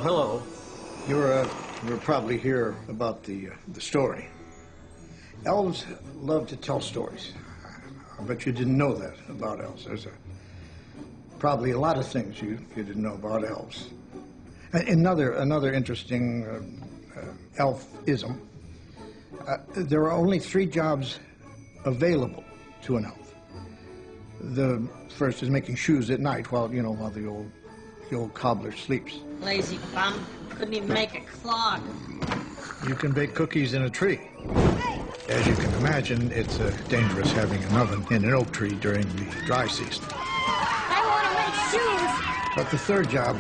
hello. You're probably here about the story. Elves love to tell stories. I bet you didn't know that about elves. There's probably a lot of things you didn't know about elves. Another interesting elf-ism. There are only 3 jobs available to an elf. The first is making shoes at night while the old cobbler sleeps. Lazy bum. Couldn't even make a clock. You can bake cookies in a tree. As you can imagine, it's dangerous having an oven in an oak tree during the dry season. I want to make shoes. But the third job,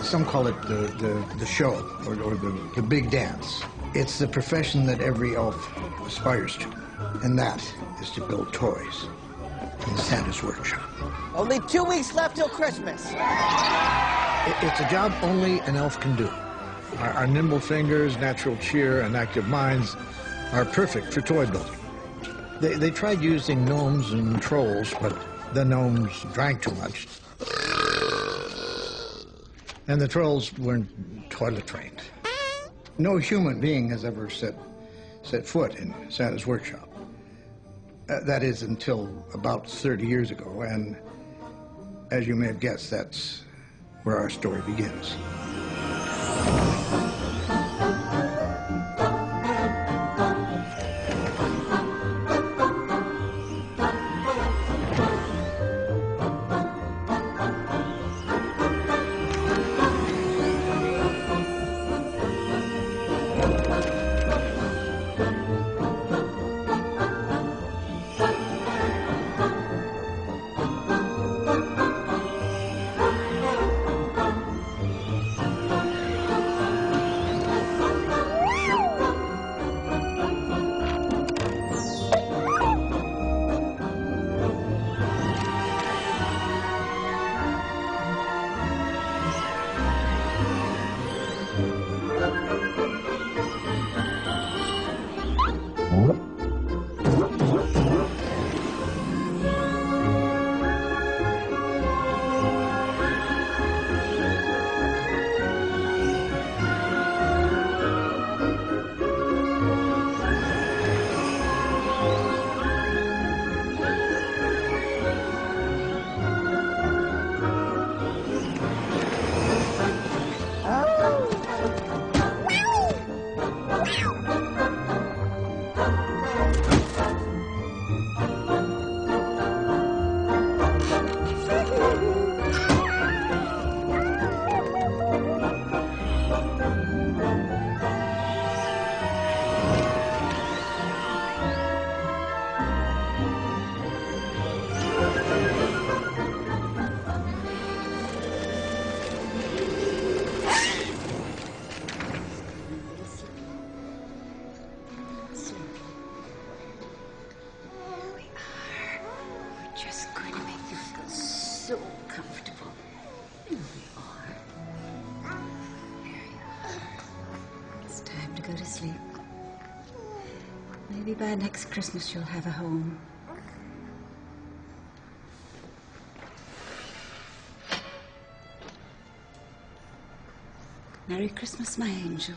some call it the show or the big dance. It's the profession that every elf aspires to, and that is to build toys in Santa's workshop. Only 2 weeks left till Christmas. It's a job only an elf can do. Our nimble fingers, natural cheer, and active minds are perfect for toy building. They tried using gnomes and trolls, but the gnomes drank too much. And the trolls weren't toilet trained. No human being has ever set foot in Santa's workshop. That is until about 30 years ago, and as you may have guessed, that's where our story begins. So comfortable. Here we are. There you are. It's time to go to sleep. Maybe by next Christmas you'll have a home. Merry Christmas, my angel.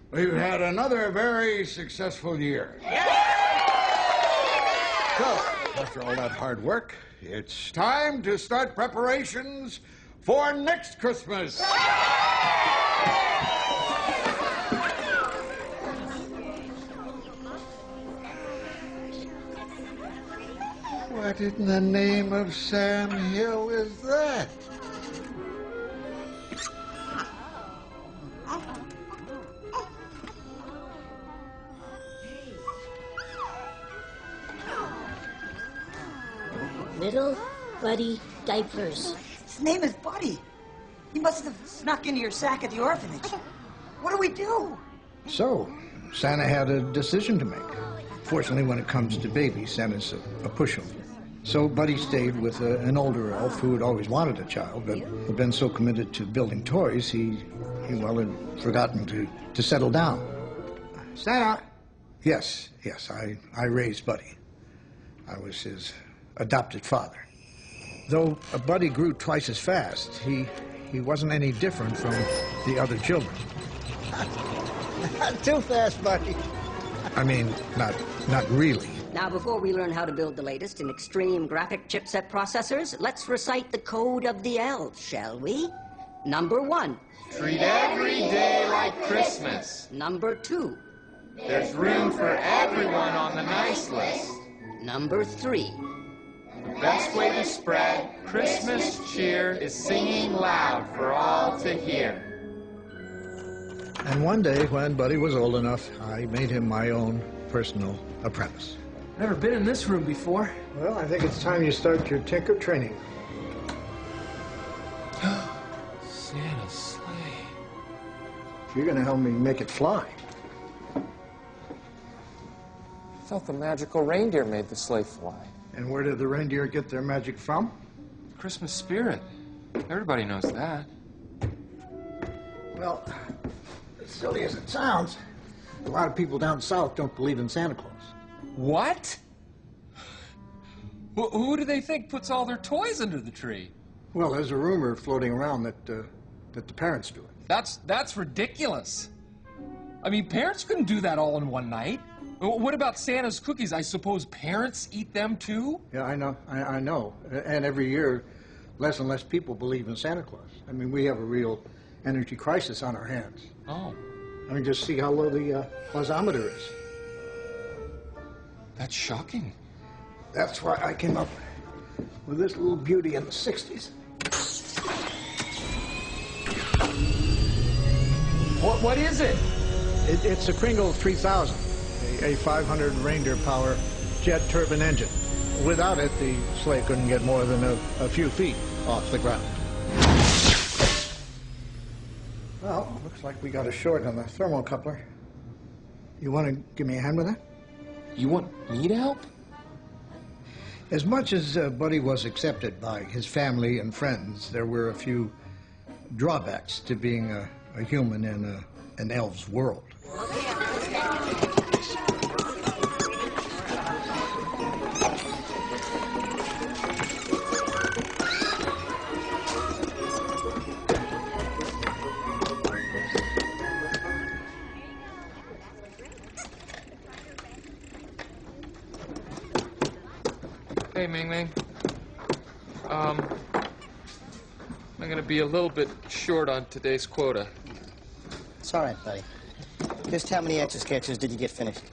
We've had another very successful year. So, after all that hard work, it's time to start preparations for next Christmas. What in the name of Sam Hill is that? Little Buddy diapers. His name is Buddy. He must have snuck into your sack at the orphanage. What do we do? So, Santa had a decision to make. Fortunately, when it comes to babies, Santa's a pushover. So Buddy stayed with an older elf who had always wanted a child, but had been so committed to building toys, he had forgotten to settle down. Santa! Yes, I raised Buddy. I was his adopted father. Though Buddy grew twice as fast, he wasn't any different from the other children. Not too fast, buddy. I mean, not really. Now, before we learn how to build the latest in extreme graphic chipset processors, let's recite the code of the elves, shall we? Number 1. Treat every day like Christmas. Number 2. There's room for everyone on the nice list. Number 3. The best way to spread Christmas cheer is singing loud for all to hear. And one day, when Buddy was old enough, I made him my own personal apprentice. Never been in this room before. Well, I think it's time you start your tinker training. Santa's sleigh. You're going to help me make it fly. I thought the magical reindeer made the sleigh fly. And where did the reindeer get their magic from? Christmas spirit. Everybody knows that. Well, as silly as it sounds, a lot of people down south don't believe in Santa Claus. What? Who do they think puts all their toys under the tree? Well, there's a rumor floating around that the parents do it. That's ridiculous. I mean, parents couldn't do that all in one night. What about Santa's cookies? I suppose parents eat them too? Yeah, I know. And every year, less and less people believe in Santa Claus. I mean, we have a real energy crisis on our hands. Oh. I mean, just see how low the clausometer is. That's shocking. That's why I came up with this little beauty in the 60s. What is it? It's a Kringle 3000, a 500 reindeer power jet turbine engine. Without it, the sleigh couldn't get more than a few feet off the ground. Well, looks like we got a short on the thermocoupler. You want to give me a hand with that? You want me to help? As much as Buddy was accepted by his family and friends, there were a few drawbacks to being a human in an elf's world. Hey, Ming Ming. I'm gonna be a little bit short on today's quota. It's all right, buddy. Just how many Etch-a-Sketches did you get finished?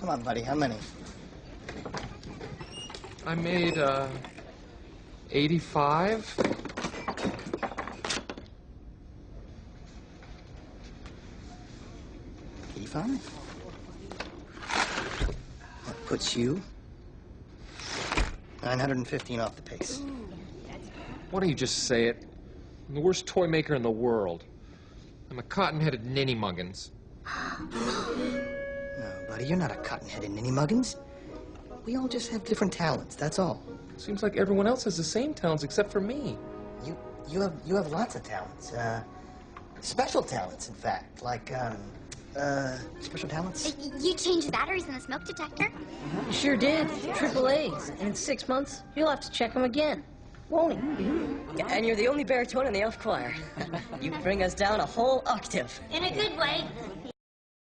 Come on, buddy, how many? I made, 85. 85? That puts you 915 off the pace. Why don't you just say it? I'm the worst toy maker in the world. I'm a cotton-headed ninny-muggins. No, buddy, you're not a cotton-headed ninny-muggins. We all just have different talents, that's all. Seems like everyone else has the same talents except for me. You have lots of talents. Special talents, in fact. Like, special talents? You changed the batteries in the smoke detector? You sure did. Triple A's. And in 6 months, you'll have to check them again. won't he? And you're the only baritone in the elf choir. You bring us down a whole octave. In a good way.